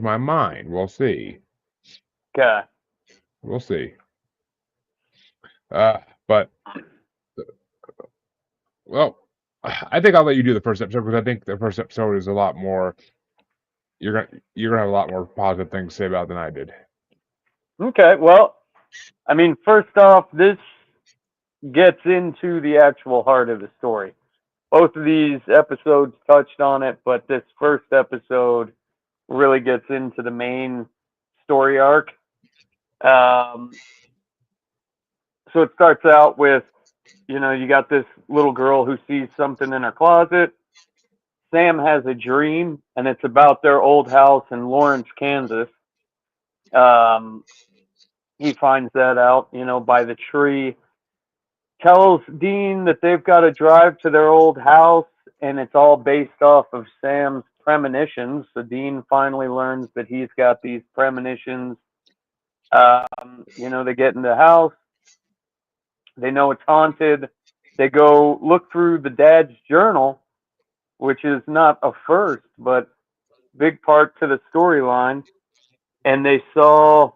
my mind. We'll see. Okay. We'll see. Uh, but well, I think I'll let you do the first episode because I think the first episode is a lot more. You're gonna have a lot more positive things to say about it than I did. Okay. Well, I mean, first off, this gets into the actual heart of the story. Both of these episodes touched on it, but this first episode really gets into the main story arc. Um, so it starts out with, you got this little girl who sees something in her closet. Sam has a dream, and it's about their old house in Lawrence, Kansas. Um, he finds that out, by the tree. Tells Dean that they've got to drive to their old house, and it's all based off of Sam's premonitions. So Dean finally learns that he's got these premonitions. They get in the house. They know it's haunted. They go look through the dad's journal, which is not a first, but big part to the storyline. And they saw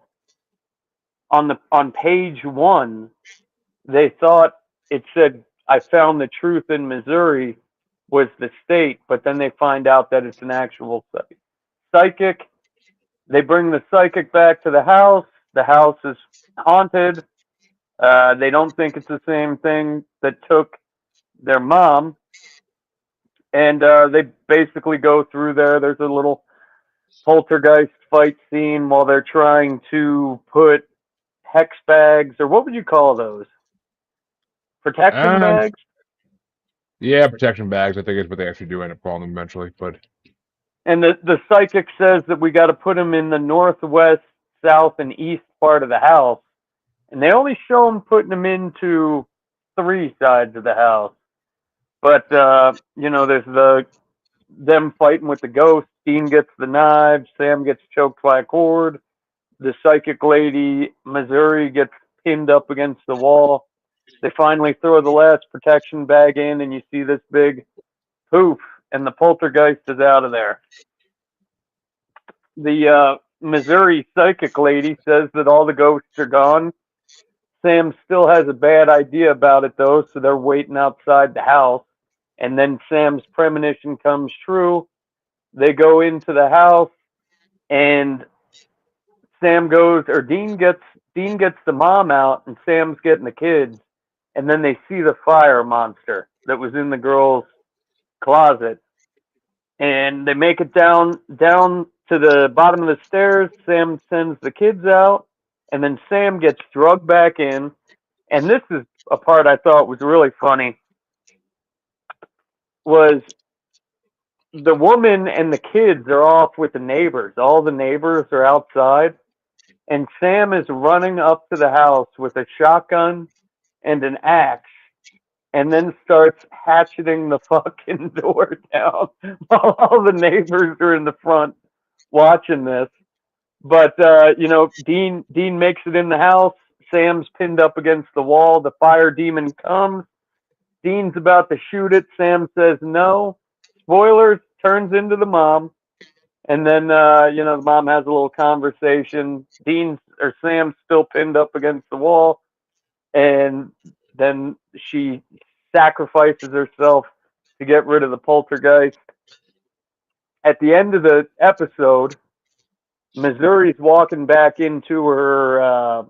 on page one, they thought it said, "I found the truth in Missouri," was the state, but then they find out that it's an actual psychic. They bring the psychic back to the house. The house is haunted. They don't think it's the same thing that took their mom, and they basically go through there. There's a little poltergeist fight scene while they're trying to put hex bags, or what would you call those? Protection Um, bags? yeah, protection bags. I think is what they actually do end up calling them eventually. But And the psychic says that we got to put them in the northwest, south, and east part of the house. And they only show them putting them into three sides of the house. But there's them fighting with the ghost. Dean gets the knives. Sam gets choked by a cord. The psychic lady, Missouri, gets pinned up against the wall. They finally throw the last protection bag in, and you see this big poof, and the poltergeist is out of there. The Missouri psychic lady says that all the ghosts are gone. Sam still has a bad idea about it, though, so they're waiting outside the house. And then Sam's premonition comes true. They go into the house, and Dean gets the mom out, and Sam's getting the kids. And then they see the fire monster that was in the girl's closet, and they make it down to the bottom of the stairs. Sam sends the kids out, and then Sam gets drugged back in. And this is a part I thought was really funny. Was the woman and the kids are off with the neighbors. All the neighbors are outside, and Sam is running up to the house with a shotgun and an axe, and then starts hatcheting the fucking door down while all the neighbors are in the front watching this. But Dean makes it in the house. Sam's pinned up against the wall. The fire demon comes. Dean's about to shoot it. Sam says no. Spoilers, turns into the mom. And then the mom has a little conversation. Sam's still pinned up against the wall, and then she sacrifices herself to get rid of the poltergeist. At the end of the episode, Missouri's walking back into her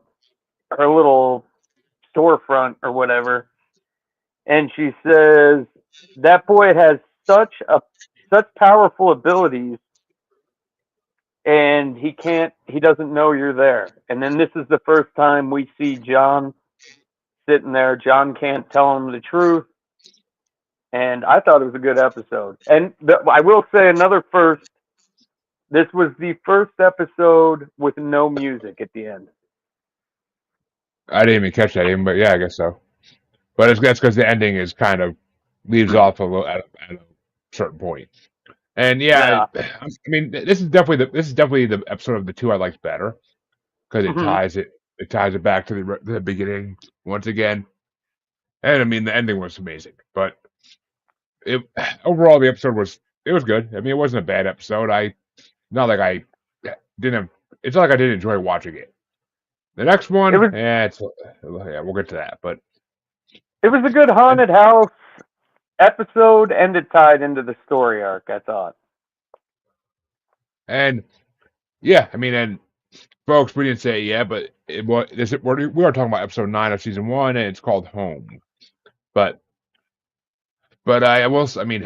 little storefront or whatever, and she says that boy has such powerful abilities, and he doesn't know you're there. And then this is the first time we see John sitting there. John can't tell him the truth, and I thought it was a good episode. And I will say another first. This was the first episode with no music at the end. I didn't even catch that even. But yeah, I guess so. But that's because the ending is kind of leaves off a little at a certain point. And yeah, Yeah. I mean, this is definitely the episode of the two I liked better because Hmm. it ties it back to the beginning once again. And I mean, the ending was amazing. But it overall the episode was it was good. I mean, it wasn't a bad episode. I not like I didn't have, it's not like I didn't enjoy watching it. The next It one, was yeah, we'll get to that. But it was a good and haunted house episode, and it tied into the story arc. I thought. and yeah, I mean, and folks, we didn't say it yet, but we are talking about episode 9 of season 1, and it's called Home. But I will, I mean,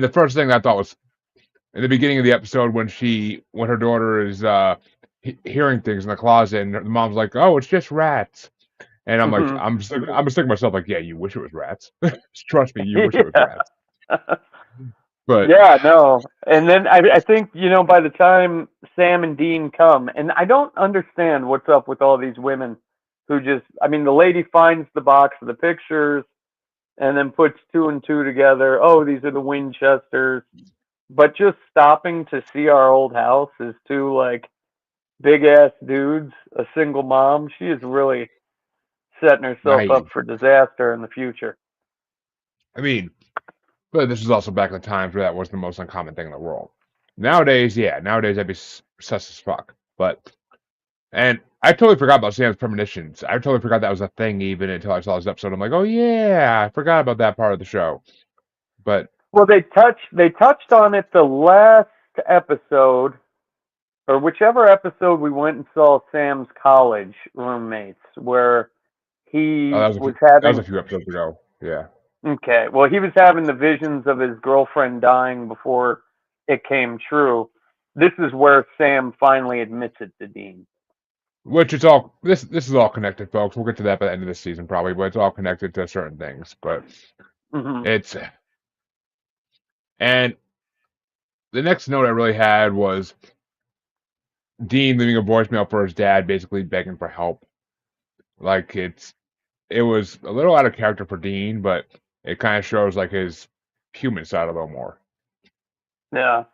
the first thing I thought was in the beginning of the episode when her daughter is hearing things in the closet, and the mom's like, "Oh, it's just rats," and I'm like, Hmm. I'm just thinking to myself like, "Yeah, you wish it was rats. Trust me, you wish it was Yeah. rats." But Yeah, no. And then I think, by the time Sam and Dean come, and I don't understand what's up with all these women who just, I mean, the lady finds the box of the pictures and then puts two and two together. Oh, these are the Winchesters. But just stopping to see our old house is two, like, big ass dudes, a single mom. She is really setting herself up naive. for disaster in the future. I mean, but this is also back in the times where that was the most uncommon thing in the world. Nowadays, yeah, nowadays that'd be sus as fuck. But and I totally forgot about Sam's premonitions. I totally forgot that was a thing even until I saw this episode. I'm like, oh yeah, I forgot about that part of the show. But Well, they touched on it the last episode, or whichever episode we went and saw Sam's college roommates, where oh, he was that was a having, few episodes ago. Yeah, okay, well, he was having the visions of his girlfriend dying before it came true. This is where Sam finally admits it to Dean. which it's all this is all connected, folks. We'll get to that by the end of this season probably, but it's all connected to certain things. But Hmm. it's and the next note I really had was Dean leaving a voicemail for his dad, basically begging for help. Like it was a little out of character for Dean, but it kind of shows like his human side a little more. Yeah.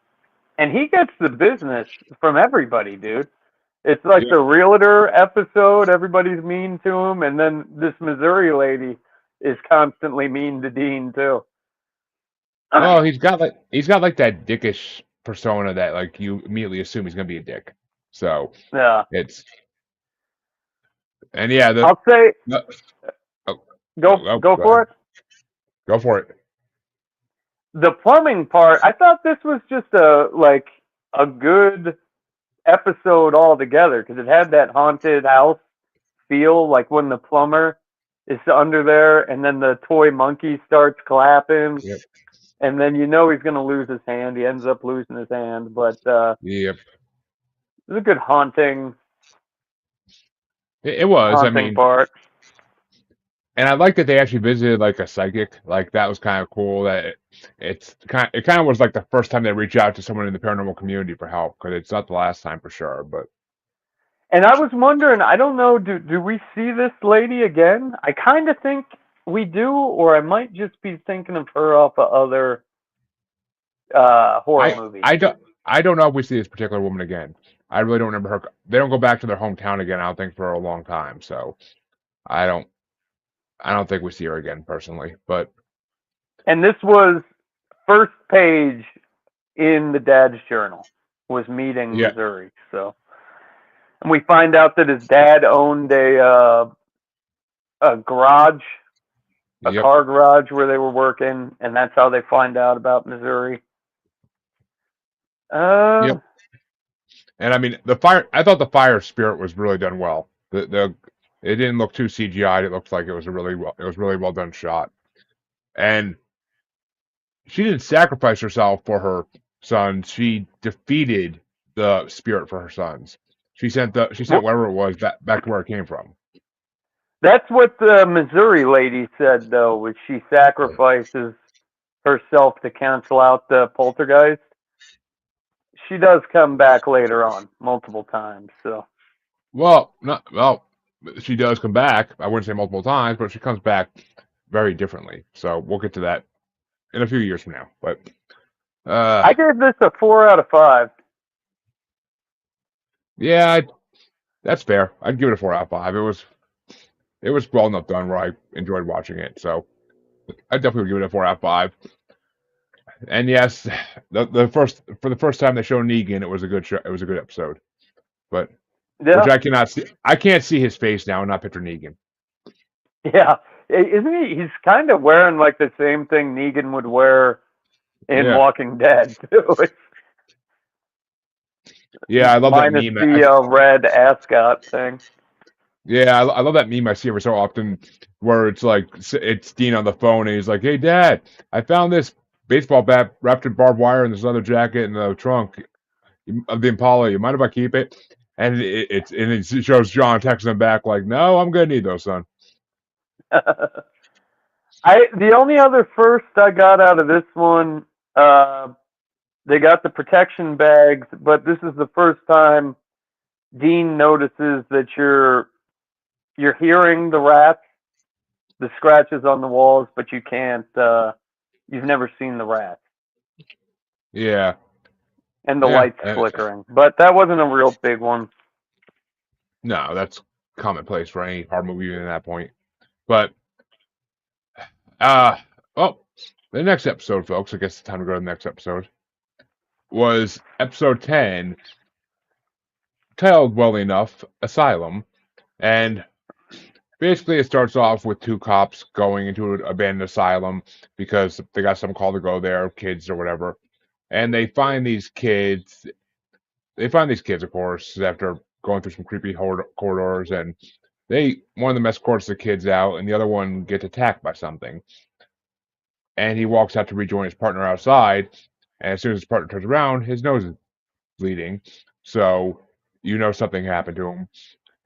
And he gets the business from everybody, dude. It's like Yep. the realtor episode, everybody's mean to him, and then this Missouri lady is constantly mean to Dean too. Well, he's got like that dickish persona that like you immediately assume he's gonna be a dick. So Yeah. it's and yeah I'll say the oh, go go for ahead, it. go for it. The plumbing part, I thought this was just a good episode altogether because it had that haunted house feel, like when the plumber is under there and then the toy monkey starts clapping, Yep, and then he's going to lose his hand. He ends up losing his hand, but yep. it's a good It was. I haunting mean, part. and I like that they actually visited like a psychic. Like that was kind of cool. That it kind of was like the first time they reach out to someone in the paranormal community for help because it's not the last time for sure. But And I was wondering, I don't know, do we see this lady again? I kind of think we do, or I might just be thinking of her off of other horror I movies. I don't I don't know if we see this particular woman again. I really don't remember her. They don't go back to their hometown again. I don't think for a long time. So I don't I don't think we see her again personally. But And this was first page in the dad's journal, was meeting yeah, Missouri. So, and we find out that his dad owned a garage, a yep, car garage where they were working, and that's how they find out about Missouri. Uh, yep. And I mean the fire. I thought the fire spirit was really done well. The it didn't look too CGI'd. It looked like it was really well done shot. And she didn't sacrifice herself for her sons. She defeated the spirit for her sons. She sent whatever it was back to where it came from. that's what the Missouri lady said, though, was she sacrifices herself to cancel out the poltergeist. She does come back later on, multiple times. So, Well, not well. She does come back. I wouldn't say multiple times, but she comes back very differently. So we'll get to that in a few years from now. But uh, I gave this a 4 out of 5. yeah, that's fair. I'd give it a 4 out of 5. It was well enough done where I enjoyed watching it. So I definitely would give it a 4 out of 5. And yes, the first for the first time they show Negan, it was a good show. It was a good episode. But which Yeah, I cannot see. I can't see his face now and not picture Negan. yeah. Isn't he? He's kind of wearing like the same thing Negan would wear in Yeah, Walking Dead too. yeah, I love that Minus meme. the red ascot thing. Yeah, I love that meme I see every so often, where it's like it's Dean on the phone and he's like, "Hey, Dad, I found this baseball bat wrapped in barbed wire and this other jacket in the trunk of the Impala. You mind if I keep it?" And it shows John texting him back like, "No, I'm gonna need those, son." The only other first I got out of this one, uh, they got the protection bags, but this is the first time Dean notices that you're hearing the rats, the scratches on the walls, but you can't. You've never seen the rats Yeah, and the yeah. lights flickering, but that wasn't a real big one. No, that's commonplace for any horror movie at that point. But uh, oh, the next episode, folks. I guess it's time to go to the next episode. Was episode 10, titled well enough, Asylum, and basically it starts off with two cops going into an abandoned asylum because they got some call to go there, kids or whatever, and they find these kids. They find these kids, of course, after going through some creepy corridors, and one of them escorts the kids out, and the other one gets attacked by something, and he walks out to rejoin his partner outside, and as soon as his partner turns around, his nose is bleeding, so you know something happened to him.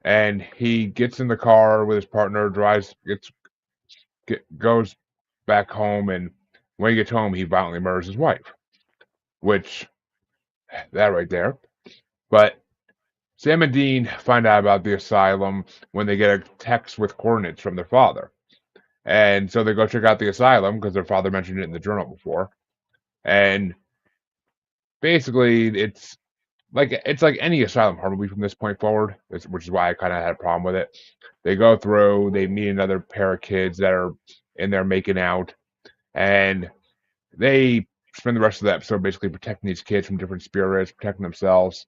And he gets in the car with his partner, goes back home, and when he gets home, he violently murders his wife. Which that right there. But Sam and Dean find out about the asylum when they get a text with coordinates from their father, and so they go check out the asylum because their father mentioned it in the journal before. And basically, it's like any asylum horror movie from this point forward, which is why I kind of had a problem with it. They go through, they meet another pair of kids that are in there making out, and they spend the rest of the episode basically protecting these kids from different spirits, protecting themselves.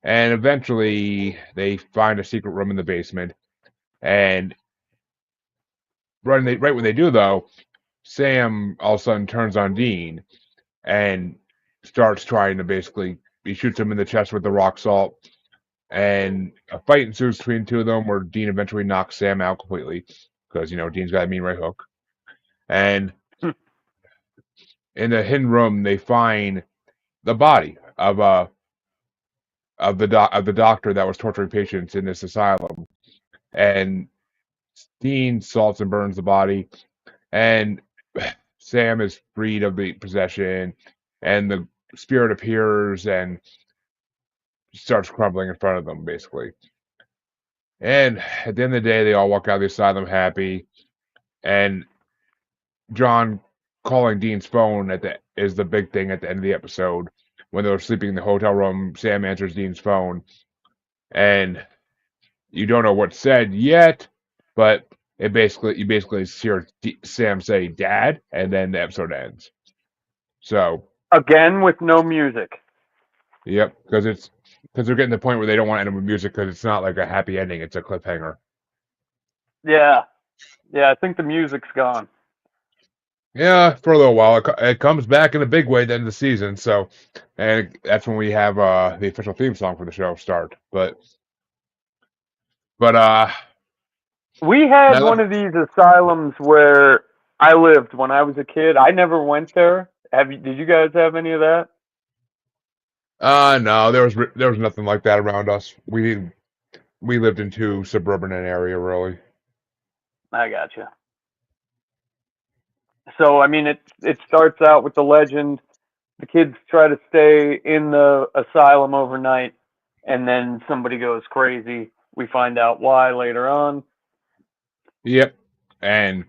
And eventually, they find a secret room in the basement. And right when they do, though, Sam all of a sudden turns on Dean and starts trying to basically. He shoots him in the chest with the rock salt, and a fight ensues between the two of them, where Dean eventually knocks Sam out completely because Dean's got a mean right hook. And in the hidden room, they find the body of the doctor that was torturing patients in this asylum, and Dean salts and burns the body, and Sam is freed of the possession, and the spirit appears and starts crumbling in front of them, basically. And at the end of the day, they all walk out of the asylum happy, and John calling Dean's phone is the big thing at the end of the episode. When they're sleeping in the hotel room, Sam answers Dean's phone, and you don't know what's said yet, but you basically hear Sam say "Dad," and then the episode ends. So, Again with no music. yep, because they're getting to the point where they don't want to end it with music because it's not like a happy ending; it's a cliffhanger. Yeah, yeah. I think the music's gone. Yeah, for a little while. It comes back in a big way at the end of the season. So, and that's when we have the official theme song for the show start. But We had now one of these asylums where I lived when I was a kid. I never went there. Did you guys have any of that? no, there was nothing like that around us. We lived in too suburban an area, really. I gotcha. So I mean, it starts out with the legend. The kids try to stay in the asylum overnight, and then somebody goes crazy. We find out why later on. Yep, and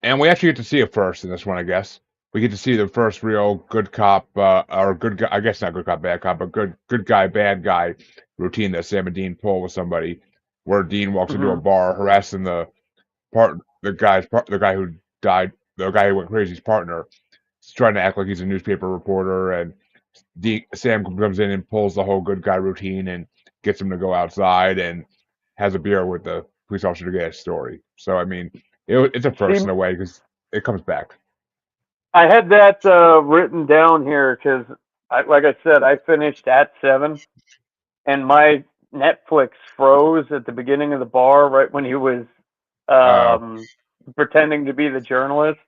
we actually get to see it first in this one, I guess. We get to see the first real good cop, or good guy, I guess not good cop, bad cop, but good guy, bad guy routine that Sam and Dean pull with somebody, where Dean walks into a Hmm. bar harassing the guy who died, the guy who went crazy's partner, trying to act like he's a newspaper reporter, and Sam comes in and pulls the whole good guy routine and gets him to go outside and has a beer with the police officer to get his story. So I mean, it's a See, first in a way because it comes back. I had that written down here because, like I said, I finished at 7, and my Netflix froze at the beginning of the bar right when he was Oh, um, pretending to be the journalist,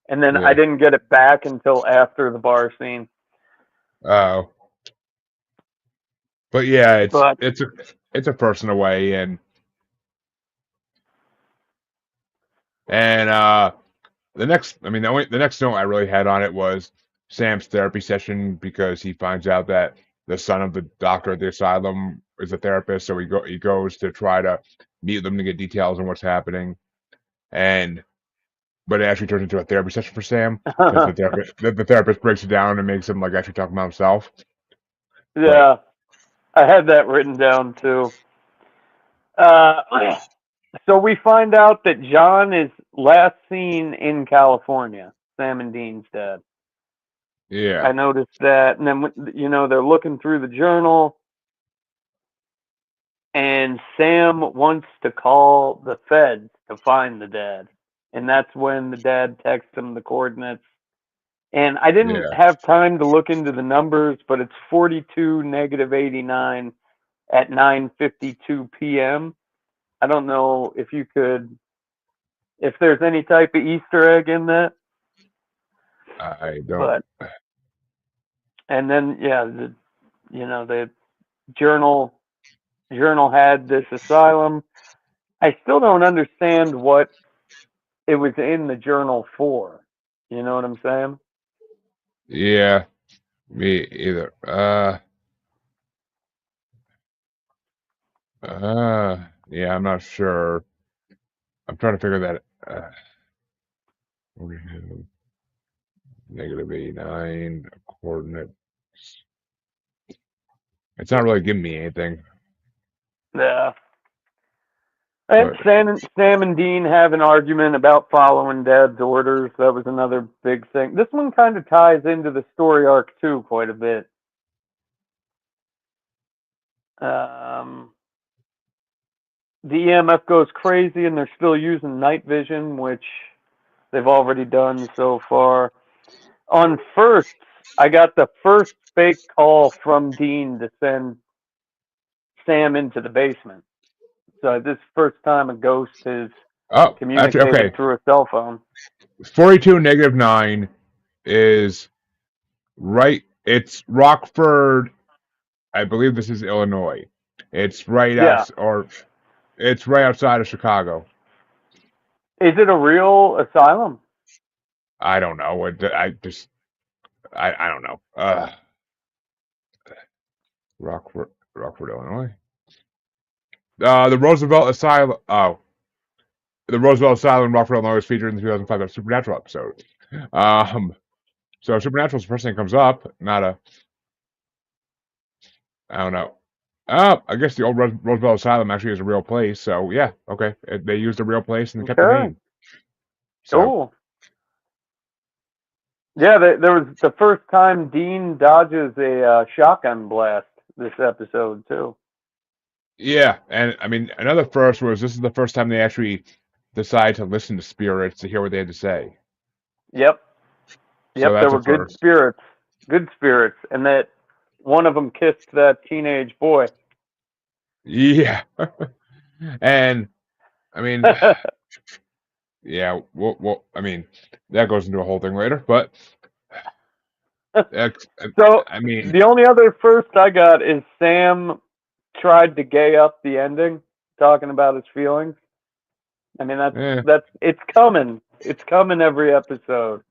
and then I yeah. didn't get it back until after the bar scene. Oh, but yeah, But it's a first in a way, and the next note I really had on it was Sam's therapy session because he finds out that the son of the doctor at the asylum is a therapist, so he goes to try to meet them to get details on what's happening, and but it actually turns into a therapy session for Sam because the therapist breaks it down and makes him like actually talk about himself. But yeah, I had that written down too. Uh, so we find out that John is last seen in California. Sam and Dean's dad. yeah, I noticed that, and then they're looking through the journal, and Sam wants to call the feds to find the dad, and that's when the dad texts him the coordinates. And I didn't yeah, have time to look into the numbers, but it's 42 negative 89 at 9:52 p.m. I don't know if there's any type of Easter egg in that, I don't. but and then yeah, the journal journal had this asylum. I still don't understand what it was in the journal for. You know what I'm saying? Yeah, me either. Yeah, I'm not sure. I'm trying to figure that. Negative 89 coordinate. It's not really giving me anything, Yeah. And but Sam and Dean have an argument about following Dad's orders. That was another big thing. This one kind of ties into the story arc too quite a bit. Um, the EMF goes crazy, and they're still using night vision, which they've already done so far. On first, I got the first fake call from Dean to send Sam into the basement. So this is the first time a ghost has oh, actually, communicated okay. through a cell phone. 42 negative 9 is right. It's Rockford. I believe this is Illinois. It's right Yeah. out, or it's right outside of Chicago. Is it a real asylum? I don't know. I don't know. Rockford, Illinois. The Roosevelt Asylum. Oh, the Roosevelt Asylum in Rockford, Illinois was featured in the 2005 Supernatural episode. Um, so Supernatural is the first thing that comes up, not a. I don't know. Oh, I guess the old Roosevelt Asylum actually is a real place. So yeah, okay, they used a real place and kept the Okay. name. So Cool. Yeah, there was the first time Dean dodges a shotgun blast this episode too. yeah, and I mean another first was this is the first time they actually decided to listen to spirits to hear what they had to say. Yep. So Yep. There that's a were first. good spirits, and that one of them kissed that teenage boy. Yeah, and I mean, yeah, I mean, that goes into a whole thing later, but ex- So I mean, the only other first I got is Sam tried to gay up the ending, talking about his feelings. I mean eh, that's it's coming. It's coming every episode,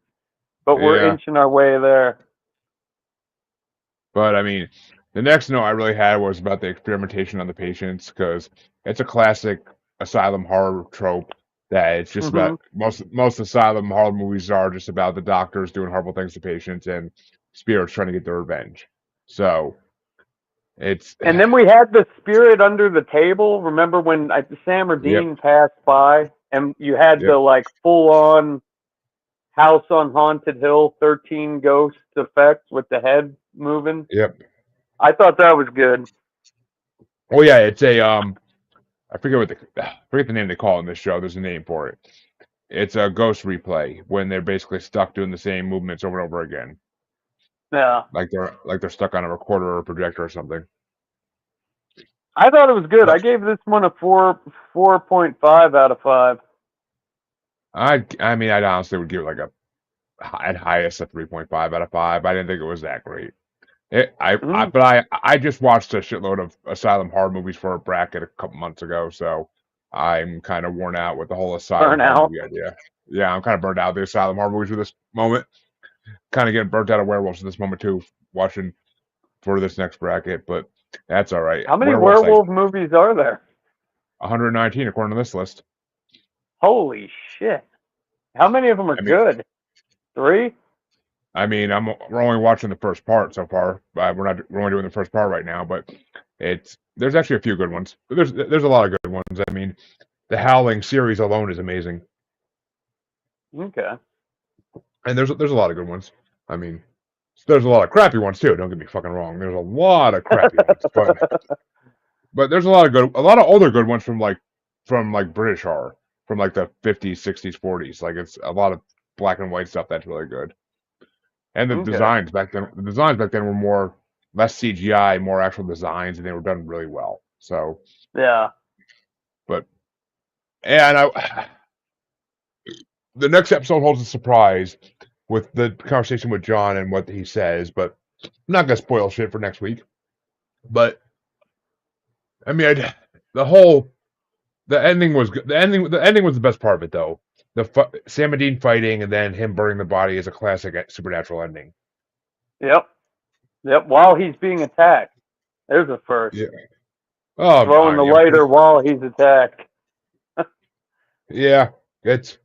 but we're yeah, inching our way there. but I mean, the next note I really had was about the experimentation on the patients because it's a classic asylum horror trope that it's just Hmm. about most asylum horror movies are just about the doctors doing horrible things to patients and spirits trying to get their revenge. So it's And then we had the spirit under the table. Remember when Sam or yep, Dean passed by, and you had the yep, like full on House on Haunted Hill, 13 Ghosts effect with the head moving. Yep. I thought that was good. Oh yeah, it's a I forget what I forget the name they call it in this show. There's a name for it. It's a ghost replay when they're basically stuck doing the same movements over and over again, Yeah. like they're stuck on a recorder or a projector or something. I thought it was good. I But gave this one a 4.5 out of 5. I mean, I honestly would give it like a at highest a 3.5 out of 5. I didn't think it was that great. Mm, But I just watched a shitload of Asylum horror movies for a bracket a couple months ago, so I'm kind of worn out with the whole Asylum horror burnout. movie idea. Yeah, I'm kind of burned out of the Asylum horror movies at this moment. Kind of getting burnt out of werewolves at this moment too, watching for this next bracket, but that's all right. How many Werewolves like werewolf movies are there? 119 according to this list. Holy shit. How many of them are I mean, good? 3? we're only watching the first part so far. We're only doing the first part right now, but there's actually a few good ones. But there's a lot of good ones. I mean, the Howling series alone is amazing, Okay. and there's a lot of good ones. I mean, there's a lot of crappy ones too. Don't get me fucking wrong. There's a lot of crappy ones, but there's a lot of older good ones from like British horror from like the 50s, 60s, 40s. Like it's a lot of black and white stuff that's really good. And Okay. the designs back then were less CGI, more actual designs, and they were done really well. So, Yeah. but and the next episode holds a surprise with the conversation with John and what he says, but I'm not gonna spoil shit for next week. But I mean, the whole the ending was good. The ending was the best part of it, though. Sam and Dean fighting, and then him burning the body is a classic supernatural ending. Yep. Yep. While he's being attacked. There's a first. Yeah. Oh, Throwing the yeah. lighter while he's attacked. Yeah. It's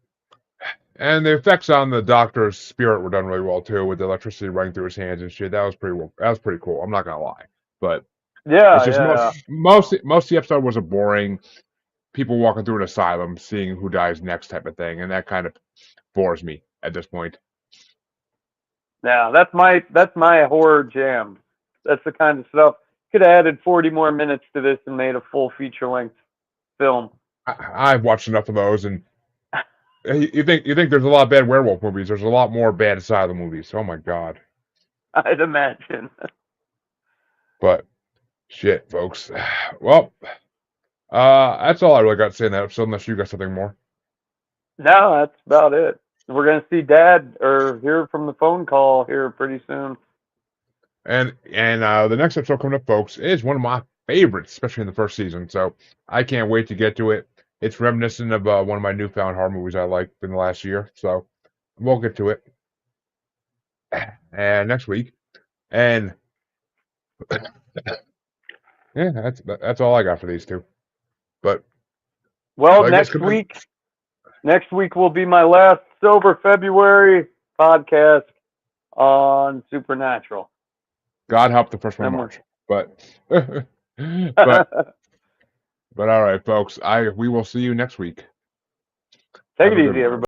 and the effects on the doctor's spirit were done really well too, with the electricity running through his hands and shit. That was pretty cool. I'm not gonna lie, but it's Yeah, just yeah, most of the episode was a boring people walking through an asylum, seeing who dies next type of thing, and that kind of bores me at this point. yeah. That's my horror jam. That's the kind of stuff. Could have added 40 more minutes to this and made a full feature length film. I've watched enough of those, and you think there's a lot of bad werewolf movies. There's a lot more bad asylum movies. Oh my god. I'd imagine. But shit, folks. Well, that's all I really got to say in that episode, unless you got something more. No, that's about it. We're gonna see Dad or hear from the phone call here pretty soon. And the next episode coming up, folks, is one of my favorites, especially in the first season. So I can't wait to get to it. It's reminiscent of one of my newfound horror movies I liked in the last year. So we'll get to it and next week. And yeah, that's all I got for these two. But Well, I guess come in. next week will be my last sober February podcast on Supernatural. God help the first one of Then March. But but all right, folks. We will see you next week. Take Have it a good easy, one. everybody.